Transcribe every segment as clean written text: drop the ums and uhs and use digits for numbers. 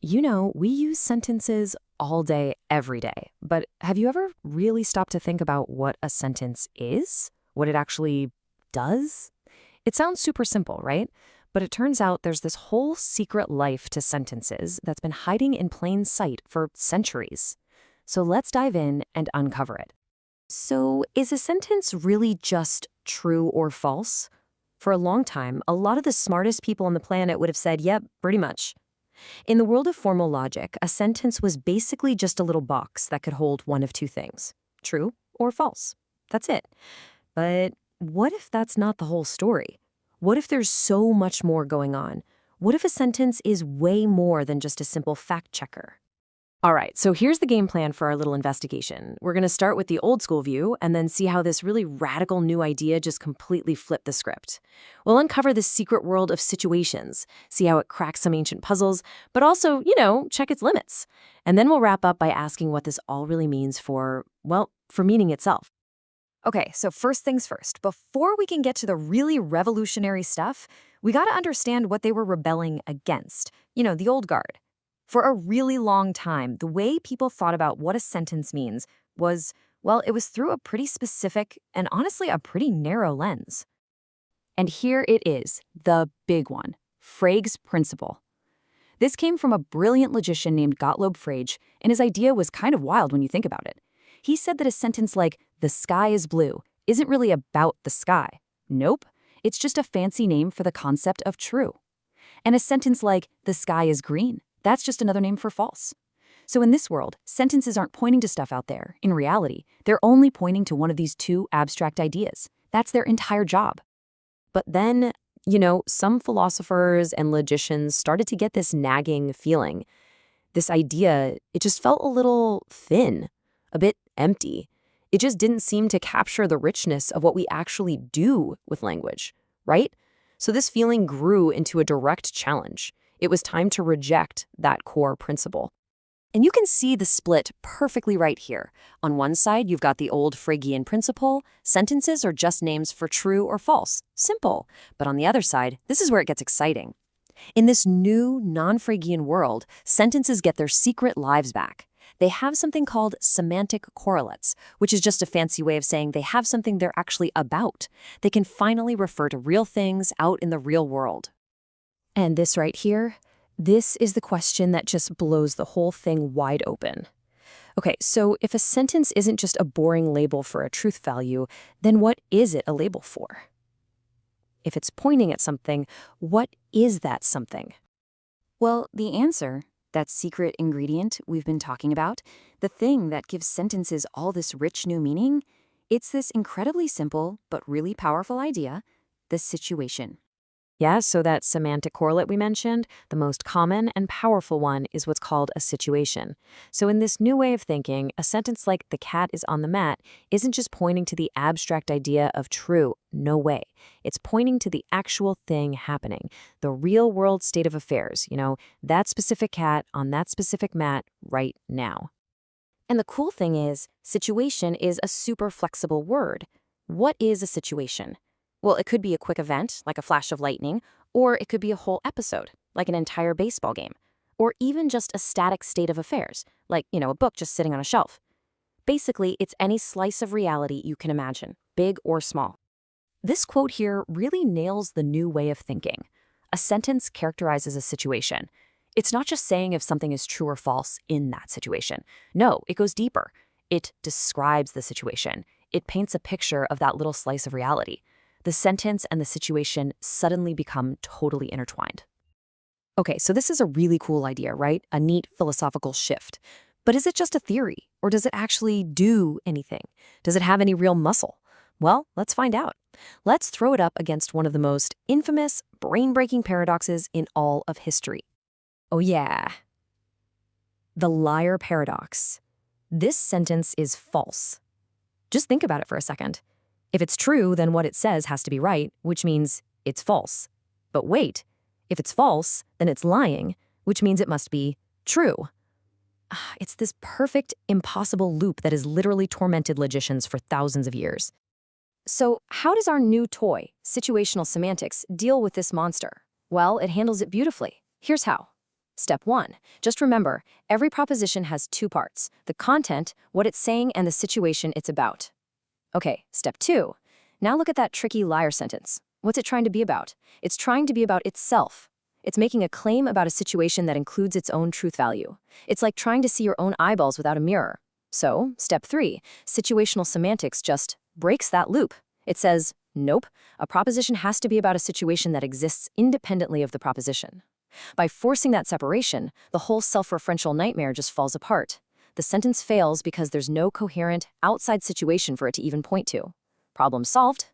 We use sentences all day, every day. But have you ever really stopped to think about what a sentence is? What it actually does? It sounds super simple, right? But it turns out there's this whole secret life to sentences that's been hiding in plain sight for centuries. So let's dive in and uncover it. So, is a sentence really just true or false? For a long time, a lot of the smartest people on the planet would have said, yep, pretty much. In the world of formal logic, a sentence was basically just a little box that could hold one of two things, true or false. That's it. But what if that's not the whole story? What if there's so much more going on? What if a sentence is way more than just a simple fact checker? All right, so here's the game plan for our little investigation. We're going to start with the old school view and then see how this really radical new idea just completely flipped the script. We'll uncover the secret world of situations, see how it cracks some ancient puzzles, but also, check its limits. And then we'll wrap up by asking what this all really means for meaning itself. Okay, so first things first, before we can get to the really revolutionary stuff, we gotta understand what they were rebelling against. The old guard. For a really long time, the way people thought about what a sentence means was, it was through a pretty specific and honestly a pretty narrow lens. And here it is, the big one, Frege's principle. This came from a brilliant logician named Gottlob Frege, and his idea was kind of wild when you think about it. He said that a sentence like, "the sky is blue," isn't really about the sky. Nope, it's just a fancy name for the concept of true. And a sentence like, "the sky is green," that's just another name for false. So in this world, sentences aren't pointing to stuff out there. In reality, they're only pointing to one of these two abstract ideas. That's their entire job. But then, some philosophers and logicians started to get this nagging feeling. This idea, it just felt a little thin, a bit empty. It just didn't seem to capture the richness of what we actually do with language, right? So this feeling grew into a direct challenge. It was time to reject that core principle. And you can see the split perfectly right here. On one side, you've got the old Fregean principle. Sentences are just names for true or false. Simple. But on the other side, this is where it gets exciting. In this new, non-Fregean world, sentences get their secret lives back. They have something called semantic correlates, which is just a fancy way of saying they have something they're actually about. They can finally refer to real things out in the real world. And this right here, this is the question that just blows the whole thing wide open. Okay, so if a sentence isn't just a boring label for a truth value, then what is it a label for? If it's pointing at something, what is that something? Well, the answer, that secret ingredient we've been talking about, the thing that gives sentences all this rich new meaning, it's this incredibly simple but really powerful idea, the situation. Yeah, so that semantic correlate we mentioned, the most common and powerful one is what's called a situation. So in this new way of thinking, a sentence like "the cat is on the mat" isn't just pointing to the abstract idea of true. No way. It's pointing to the actual thing happening, the real world state of affairs, that specific cat on that specific mat right now. And the cool thing is, situation is a super flexible word. What is a situation? Well, it could be a quick event, like a flash of lightning, or it could be a whole episode, like an entire baseball game, or even just a static state of affairs, like, a book just sitting on a shelf. Basically, it's any slice of reality you can imagine, big or small. This quote here really nails the new way of thinking. A sentence characterizes a situation. It's not just saying if something is true or false in that situation. No, it goes deeper. It describes the situation. It paints a picture of that little slice of reality. The sentence and the situation suddenly become totally intertwined. Okay, so this is a really cool idea, right? A neat philosophical shift. But is it just a theory, or does it actually do anything? Does it have any real muscle? Well, let's find out. Let's throw it up against one of the most infamous, brain-breaking paradoxes in all of history. Oh yeah, the liar paradox. This sentence is false. Just think about it for a second. If it's true, then what it says has to be right, which means it's false. But wait, if it's false, then it's lying, which means it must be true. It's this perfect, impossible loop that has literally tormented logicians for thousands of years. So how does our new toy, situational semantics, deal with this monster? Well, it handles it beautifully. Here's how. Step 1. Just remember, every proposition has two parts: the content, what it's saying, and the situation it's about. Okay, step 2. Now look at that tricky liar sentence. What's it trying to be about? It's trying to be about itself. It's making a claim about a situation that includes its own truth value. It's like trying to see your own eyeballs without a mirror. So, step 3, situational semantics just breaks that loop. It says, nope, a proposition has to be about a situation that exists independently of the proposition. By forcing that separation, the whole self-referential nightmare just falls apart. The sentence fails because there's no coherent, outside situation for it to even point to. Problem solved.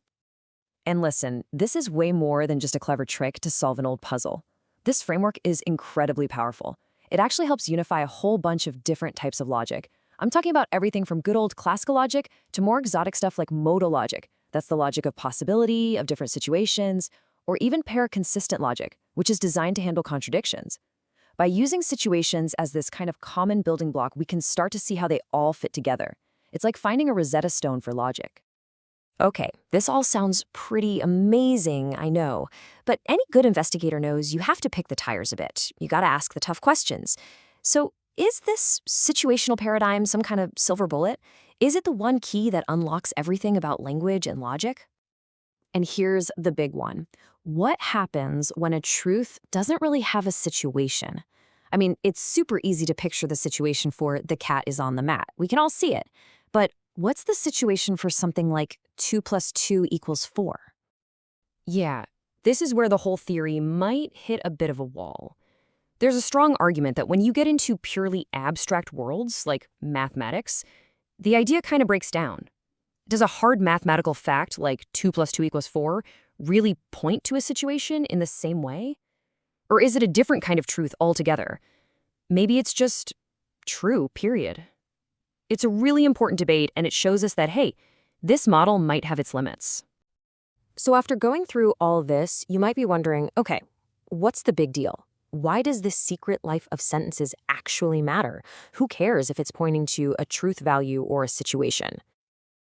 And listen, this is way more than just a clever trick to solve an old puzzle. This framework is incredibly powerful. It actually helps unify a whole bunch of different types of logic. I'm talking about everything from good old classical logic to more exotic stuff like modal logic. That's the logic of possibility, of different situations, or even paraconsistent logic, which is designed to handle contradictions. By using situations as this kind of common building block, we can start to see how they all fit together. It's like finding a Rosetta Stone for logic. Okay, this all sounds pretty amazing, I know. But any good investigator knows you have to pick the tires a bit. You gotta ask the tough questions. So, is this situational paradigm some kind of silver bullet? Is it the one key that unlocks everything about language and logic? And here's the big one. What happens when a truth doesn't really have a situation? I mean, it's super easy to picture the situation for the cat is on the mat. We can all see it. But what's the situation for something like 2 + 2 = 4? Yeah, this is where the whole theory might hit a bit of a wall. There's a strong argument that when you get into purely abstract worlds, like mathematics, the idea kind of breaks down. Does a hard mathematical fact like 2 + 2 = 4 really point to a situation in the same way? Or is it a different kind of truth altogether? Maybe it's just true, period. It's a really important debate, and it shows us that, hey, this model might have its limits. So after going through all this, you might be wondering, okay, what's the big deal? Why does this secret life of sentences actually matter? Who cares if it's pointing to a truth value or a situation?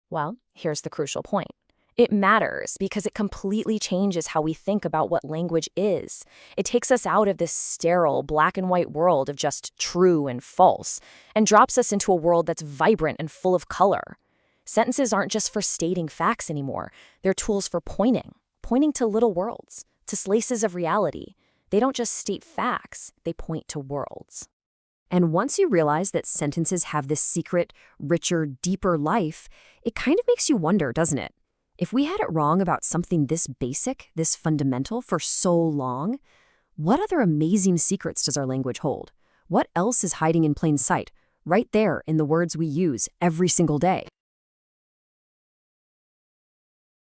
Well, here's the crucial point. It matters because it completely changes how we think about what language is. It takes us out of this sterile black and white world of just true and false and drops us into a world that's vibrant and full of color. Sentences aren't just for stating facts anymore. They're tools for pointing to little worlds, to slices of reality. They don't just state facts, they point to worlds. And once you realize that sentences have this secret, richer, deeper life, it kind of makes you wonder, doesn't it? If we had it wrong about something this basic, this fundamental for so long, what other amazing secrets does our language hold? What else is hiding in plain sight, right there in the words we use every single day?